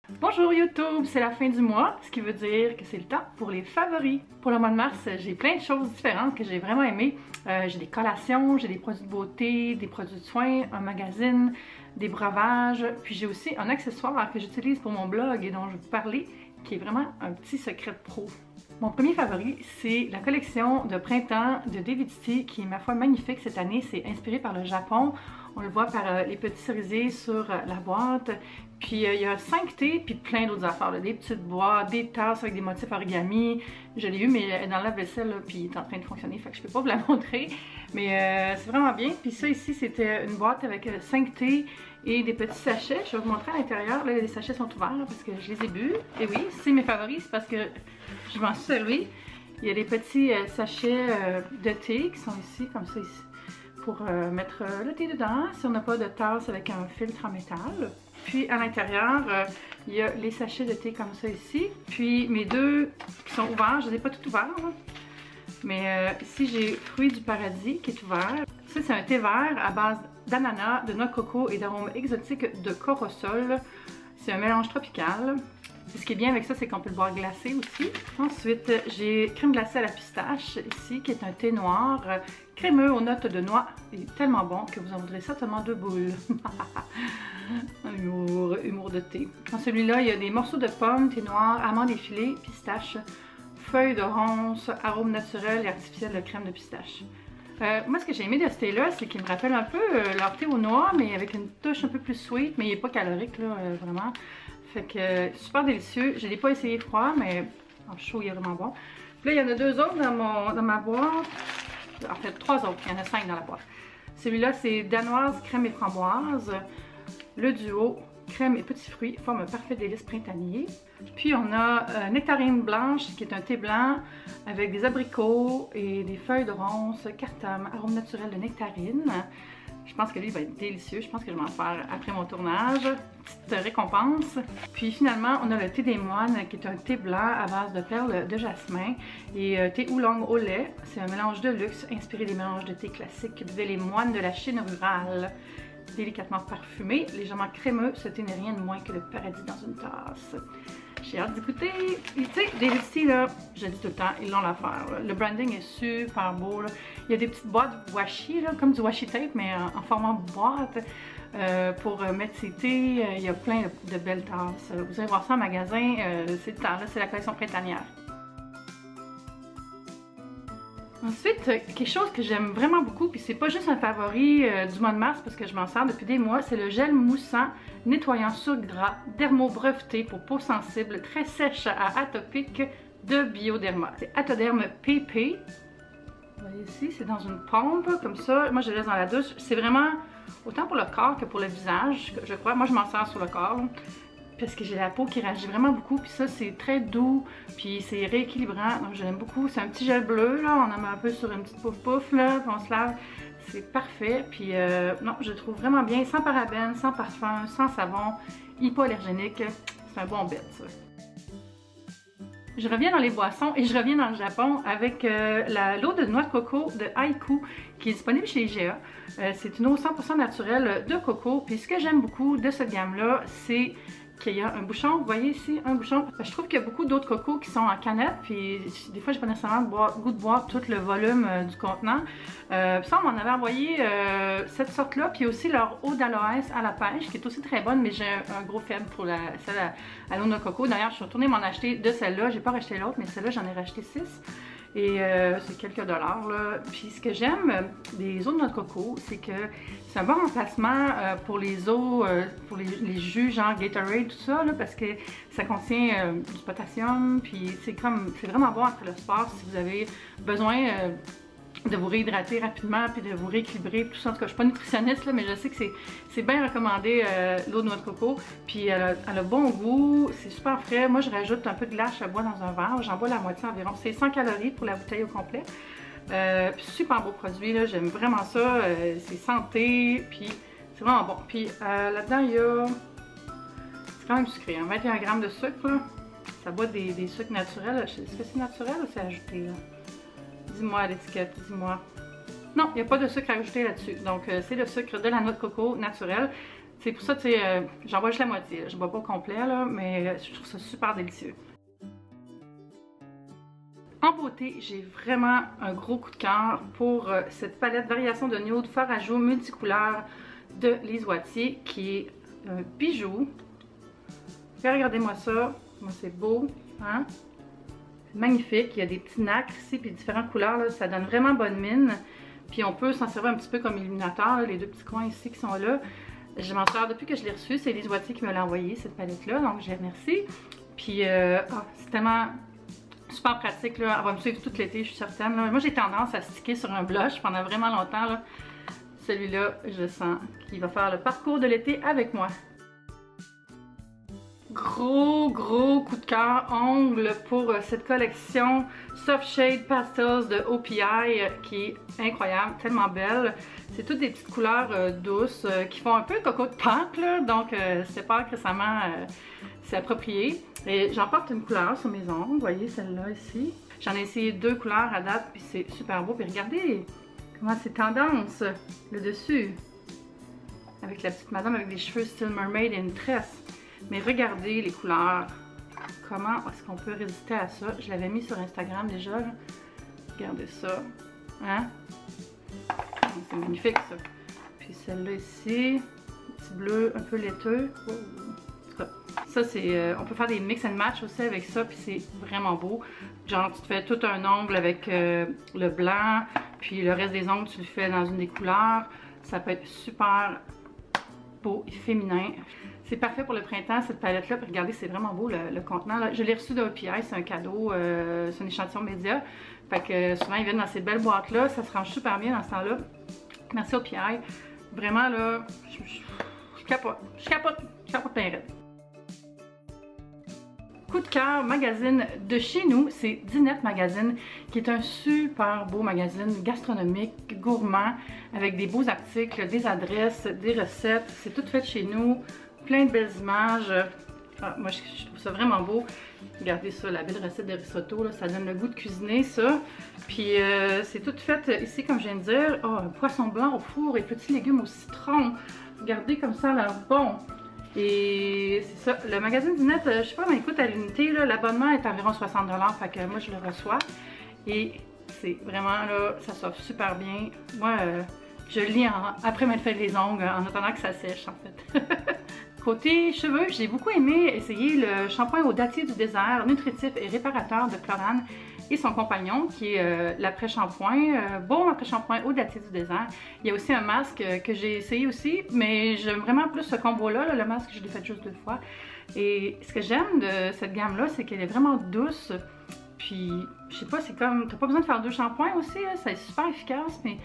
Bonjour YouTube, c'est la fin du mois, ce qui veut dire que c'est le temps pour les favoris. Pour le mois de mars, j'ai plein de choses différentes que j'ai vraiment aimées. J'ai des collations, j'ai des produits de beauté, des produits de soins, un magazine, des breuvages, puis j'ai aussi un accessoire que j'utilise pour mon blog et dont je vais vous parler, qui est vraiment un petit secret de pro. Mon premier favori, c'est la collection de printemps de David's qui est ma foi magnifique cette année. C'est inspiré par le Japon. On le voit par les petits cerisiers sur la boîte. Puis il y a 5 thés, puis plein d'autres affaires. Là. Des petites boîtes, des tasses avec des motifs origami. Je l'ai eu, mais elle est dans la vaisselle, puis il est en train de fonctionner, fait que je peux pas vous la montrer. Mais c'est vraiment bien. Puis ça ici, c'était une boîte avec 5 thés et des petits sachets. Je vais vous montrer à l'intérieur. Là, les sachets sont ouverts parce que je les ai bu. Et oui, c'est mes favoris, c'est parce que je m'en suis servi. Il y a des petits sachets de thé qui sont ici, comme ça ici, pour mettre le thé dedans si on n'a pas de tasse avec un filtre en métal. Puis à l'intérieur, il y a les sachets de thé comme ça ici. Puis mes deux qui sont ouverts, je ne les ai pas tout ouverts. Là. Mais ici j'ai Fruits du Paradis qui est ouvert. Ça c'est un thé vert à base d'ananas, de noix de coco et d'arômes exotiques de corosol. C'est un mélange tropical. Ce qui est bien avec ça, c'est qu'on peut le boire glacé aussi. Ensuite, j'ai crème glacée à la pistache ici, qui est un thé noir crémeux aux notes de noix. Il est tellement bon que vous en voudrez certainement 2 boules. Humour de thé. Dans celui-là, il y a des morceaux de pommes, thé noir, amandes effilées, pistache, feuilles de ronce, arômes naturels et artificiels de crème de pistache. Moi, ce que j'ai aimé de ce thé-là, c'est qu'il me rappelle un peu leur thé aux noix, mais avec une touche un peu plus sweet, mais il n'est pas calorique, là, vraiment. Fait que super délicieux. Je ne l'ai pas essayé froid, mais en chaud, il est vraiment bon. Puis là, il y en a 2 autres dans ma boîte. En fait, 3 autres. Il y en a 5 dans la boîte. Celui-là, c'est danoise, crème et framboise. Le duo, crème et petits fruits, forme un parfait délice printanier. Puis on a nectarine blanche, qui est un thé blanc avec des abricots et des feuilles de ronce, cartame, arôme naturel de nectarine. Je pense que lui va être délicieux. Je pense que je vais en faire après mon tournage. Petite récompense. Puis finalement, on a le thé des moines qui est un thé blanc à base de perles de jasmin et thé oolong au lait. C'est un mélange de luxe inspiré des mélanges de thé classiques que buvaient les moines de la Chine rurale. Délicatement parfumé, légèrement crémeux, ce thé n'est rien de moins que le paradis dans une tasse. J'ai hâte d'écouter. Tu sais, David's là, je le dis tout le temps, ils l'ont l'affaire. Le branding est super beau. Là. Il y a des petites boîtes washi, là, comme du washi tape, mais en format boîte pour mettre ses thés. Il y a plein de belles tasses. Vous allez voir ça en magasin, c'est le temps, là, c'est la collection printanière. Ensuite, quelque chose que j'aime vraiment beaucoup, puis c'est pas juste un favori du mois de mars parce que je m'en sers depuis des mois, c'est le gel moussant nettoyant sur gras dermo breveté pour peau sensible très sèche à atopique de Bioderma. C'est Atoderm PP. Vous voyez ici, c'est dans une pompe comme ça. Moi, je le laisse dans la douche. C'est vraiment autant pour le corps que pour le visage, je crois. Moi, je m'en sers sur le corps. Là. Parce que j'ai la peau qui réagit vraiment beaucoup, puis ça c'est très doux, puis c'est rééquilibrant, donc je l'aime beaucoup. C'est un petit gel bleu, là, on en met un peu sur une petite pouf pouf, là, puis on se lave, c'est parfait. Puis non, je le trouve vraiment bien, sans parabènes, sans parfum, sans savon, hypoallergénique, c'est un bon bet ça. Je reviens dans les boissons et je reviens dans le Japon avec l'eau de noix de coco de Haiku qui est disponible chez IGA. C'est une eau 100% naturelle de coco, puis ce que j'aime beaucoup de cette gamme-là, c'est qu'il y a un bouchon, vous voyez ici, un bouchon. Je trouve qu'il y a beaucoup d'autres cocos qui sont en canette, puis des fois, j'ai pas nécessairement le goût de boire tout le volume du contenant. Puis ça, on m'en avait envoyé cette sorte-là, puis aussi leur eau d'aloès à la pêche, qui est aussi très bonne, mais j'ai un gros faible pour celle à l'eau de coco. D'ailleurs, je suis retournée m'en acheter de celle-là. J'ai pas racheté l'autre, mais celle-là, j'en ai racheté 6. Et c'est quelques dollars là. Puis ce que j'aime des eaux de noix de coco, c'est que c'est un bon remplacement pour les eaux, pour les jus genre Gatorade, tout ça, là, parce que ça contient du potassium, puis c'est vraiment bon après le sport si vous avez besoin de vous réhydrater rapidement puis de vous rééquilibrer, tout ça. En tout cas, je suis pas nutritionniste là, mais je sais que c'est bien recommandé l'eau de noix de coco. Puis elle a bon goût, c'est super frais. Moi, je rajoute un peu de glace à bois dans un verre. J'en bois la moitié environ. C'est 100 calories pour la bouteille au complet. Super beau produit là, j'aime vraiment ça. C'est santé, puis c'est vraiment bon. Puis là-dedans, il y a, c'est quand même sucré, hein, 21 grammes de sucre. Là. Ça boit des sucres naturels. Est-ce que c'est naturel ou c'est ajouté là? Dis-moi à l'étiquette, dis-moi. Non, il n'y a pas de sucre ajouté là-dessus. Donc, c'est le sucre de la noix de coco naturelle. C'est pour ça, tu sais, j'en bois juste la moitié. Je bois pas au complet, là, mais je trouve ça super délicieux. En beauté, j'ai vraiment un gros coup de cœur pour cette palette Variation de nude fard à joues multicouleur de Lise Wattier, qui est un bijou. Regardez-moi ça, moi c'est beau, hein? C'est magnifique, il y a des petits nacres ici, puis différentes couleurs, là, ça donne vraiment bonne mine. Puis on peut s'en servir un petit peu comme illuminateur, là, les deux petits coins ici qui sont là. Je m'en sers depuis que je l'ai reçu, c'est Lise Wattier qui me l'a envoyé, cette palette-là, donc je les remercie. Puis c'est tellement super pratique, là. Elle va me suivre tout l'été, je suis certaine. Là. Moi j'ai tendance à sticker sur un blush pendant vraiment longtemps. Là. Celui-là, je sens qu'il va faire le parcours de l'été avec moi. Gros coup de cœur ongles pour cette collection Soft Shade Pastels de OPI qui est incroyable, tellement belle. C'est toutes des petites couleurs douces qui font un peu coco de Pâques, là, donc c'est pas que récemment c'est approprié. Et j'en porte une couleur sur mes ongles, vous voyez celle-là ici. J'en ai essayé 2 couleurs à date puis c'est super beau. Puis regardez comment c'est tendance le dessus. Avec la petite madame avec des cheveux style mermaid et une tresse. Mais regardez les couleurs. Comment est-ce qu'on peut résister à ça? Je l'avais mis sur Instagram déjà. Là. Regardez ça. Hein? C'est magnifique ça. Puis celle-là ici. Petit bleu un peu laiteux. Oh. Ça, c'est, on peut faire des mix and match aussi avec ça, puis c'est vraiment beau. Genre, tu te fais tout un ongle avec le blanc, puis le reste des ongles, tu le fais dans une des couleurs. Ça peut être super beau et féminin. C'est parfait pour le printemps, cette palette-là. Puis regardez, c'est vraiment beau le contenant. Là. Je l'ai reçu d'OPI, c'est un cadeau, c'est un échantillon média. Fait que souvent, ils viennent dans ces belles boîtes-là. Ça se range super bien dans ce temps-là. Merci OPI. Vraiment, là, je capote. Je capote plein raide. Coup de cœur magazine de chez nous, c'est Dinette Magazine, qui est un super beau magazine gastronomique, gourmand, avec des beaux articles, des adresses, des recettes. C'est tout fait chez nous, plein de belles images. Ah, moi, je trouve ça vraiment beau. Regardez ça, la belle recette de risotto, là, ça donne le goût de cuisiner, ça. Puis c'est tout fait ici, comme je viens de dire. Oh, un poisson blanc au four et petits légumes au citron. Regardez comme ça, là, bon. Et c'est ça, le magazine Dinette, je sais pas, mais écoute, à l'unité, l'abonnement est environ 60 $, fait que moi je le reçois. Et c'est vraiment là, ça s'offre super bien. Moi, je le lis après m'être fait les ongles, en attendant que ça sèche en fait. Côté cheveux, j'ai beaucoup aimé essayer le shampoing au dattier du désert, nutritif et réparateur de Chlorane et son compagnon, qui est l'après-shampoing, bon après-shampoing au dattier du désert. Il y a aussi un masque que j'ai essayé aussi, mais j'aime vraiment plus ce combo-là, le masque je l'ai fait juste 2 fois. Et ce que j'aime de cette gamme-là, c'est qu'elle est vraiment douce, puis je sais pas, c'est comme, t'as pas besoin de faire 2 shampoings aussi, c'est super efficace, mais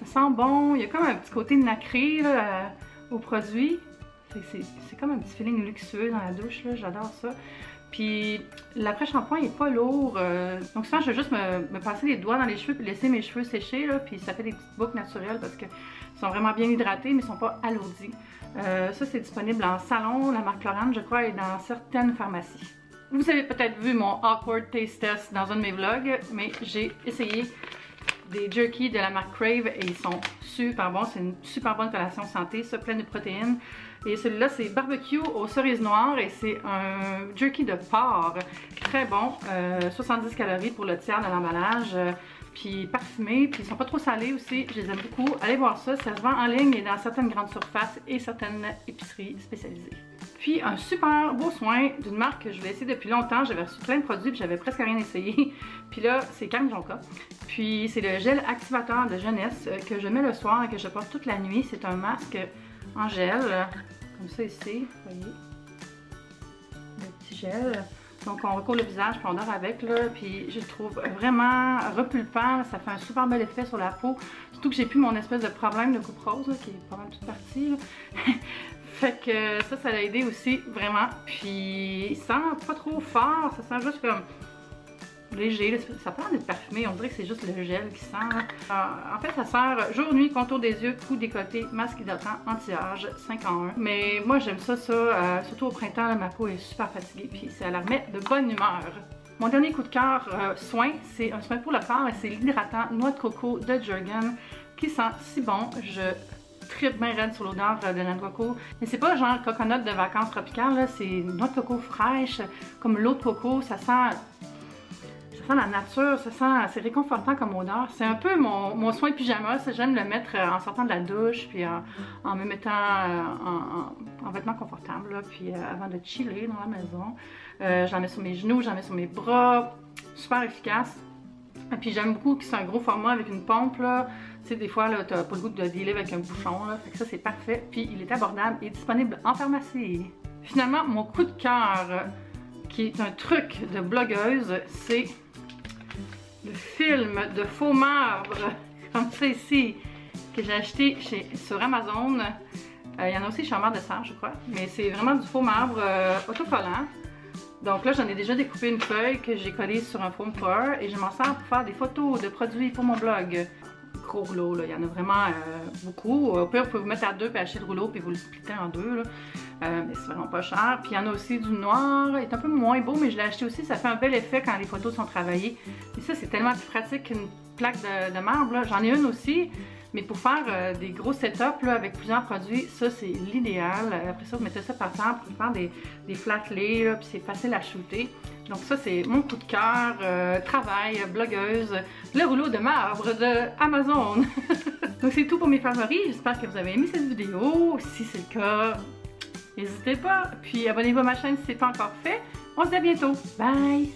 ça sent bon, il y a comme un petit côté nacré là, au produit. C'est comme un petit feeling luxueux dans la douche, j'adore ça. Puis l'après-shampoing il est pas lourd, donc souvent je vais juste me passer les doigts dans les cheveux puis laisser mes cheveux sécher, là, puis ça fait des petites boucles naturelles parce qu'ils sont vraiment bien hydratés mais ils sont pas alourdis. Ça c'est disponible en salon, la marque Chlorane je crois, et dans certaines pharmacies. Vous avez peut-être vu mon Awkward Taste Test dans un de mes vlogs, mais j'ai essayé des jerky de la marque Crave et ils sont super bons, c'est une super bonne collation santé, ça, plein de protéines. Et celui-là, c'est barbecue aux cerises noires et c'est un jerky de porc. Très bon, 70 calories pour le tiers de l'emballage, puis parfumé, puis ils sont pas trop salés aussi, je les aime beaucoup. Allez voir ça, ça se vend en ligne et dans certaines grandes surfaces et certaines épiceries spécialisées. Puis un super beau soin d'une marque que je voulais essayer depuis longtemps, j'avais reçu plein de produits puis j'avais presque rien essayé. Puis là, c'est Carme Jonka. Puis c'est le gel activateur de jeunesse que je mets le soir et que je porte toute la nuit. C'est un masque en gel, comme ça ici, vous voyez, le petit gel. Donc on recouvre le visage puis on dort avec, là, puis je le trouve vraiment repulpant, ça fait un super bel effet sur la peau. Surtout que j'ai plus mon espèce de problème de coupe rose, là, qui est pas mal toute partie. Fait que ça l'a aidé aussi, vraiment. Puis il sent pas trop fort, ça sent juste comme léger, ça peut être parfumé, on dirait que c'est juste le gel qui sent. En fait, ça sert jour, nuit, contour des yeux, cou décolleté, masque hydratant, anti-âge, 5 en 1. Mais moi j'aime ça, surtout au printemps, là, ma peau est super fatiguée, puis ça la remet de bonne humeur. Mon dernier coup de cœur soin, c'est un soin pour le corps et c'est l'hydratant noix de coco de Jergens qui sent si bon. Je tripe bien raide sur l'odeur de noix de coco. Mais c'est pas genre coconut de vacances tropicales, là, c'est noix de coco fraîche, comme l'eau de coco, ça sent la nature, c'est réconfortant comme odeur. C'est un peu mon soin pyjama, j'aime le mettre en sortant de la douche, puis en me mettant en vêtements confortables, là, puis avant de chiller dans la maison. J'en mets sur mes genoux, j'en mets sur mes bras, super efficace. Et puis j'aime beaucoup que c'est un gros format avec une pompe, là. Tu sais, des fois, là, t'as pas le goût de dealer avec un bouchon, là. Fait que ça, c'est parfait. Puis il est abordable et disponible en pharmacie. Finalement, mon coup de cœur, qui est un truc de blogueuse, c'est le film de faux marbre, comme ça ici, que j'ai acheté sur Amazon. Il y en a aussi chez Amère de Serre, je crois. Mais c'est vraiment du faux marbre autocollant. Donc là, j'en ai déjà découpé une feuille que j'ai collée sur un foam core et je m'en sers pour faire des photos de produits pour mon blog. Gros rouleau, là. Il y en a vraiment beaucoup. Au pire, vous pouvez vous mettre à deux et acheter le rouleau puis vous le splitter en deux, là. Mais c'est vraiment pas cher. Puis il y en a aussi du noir, il est un peu moins beau, mais je l'ai acheté aussi. Ça fait un bel effet quand les photos sont travaillées. Et ça, c'est tellement plus pratique qu'une plaque de marbre. J'en ai une aussi, mais pour faire des gros setups là, avec plusieurs produits, ça c'est l'idéal. Après ça, vous mettez ça par terre pour faire des flat lays, là, puis c'est facile à shooter. Donc ça, c'est mon coup de cœur, travail, blogueuse, le rouleau de marbre de Amazon. Donc c'est tout pour mes favoris. J'espère que vous avez aimé cette vidéo. Si c'est le cas, n'hésitez pas. Puis abonnez-vous à ma chaîne si ce n'est pas encore fait. On se dit à bientôt. Bye!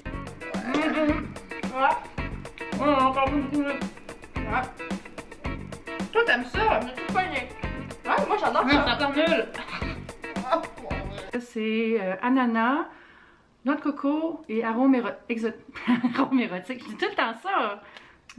Toi, t'aimes ça? Mais tout poignet. Ouais, moi, j'adore ça. C'est encore nul. C'est ananas, noix de coco et arôme érotique. Je dis tout le temps ça.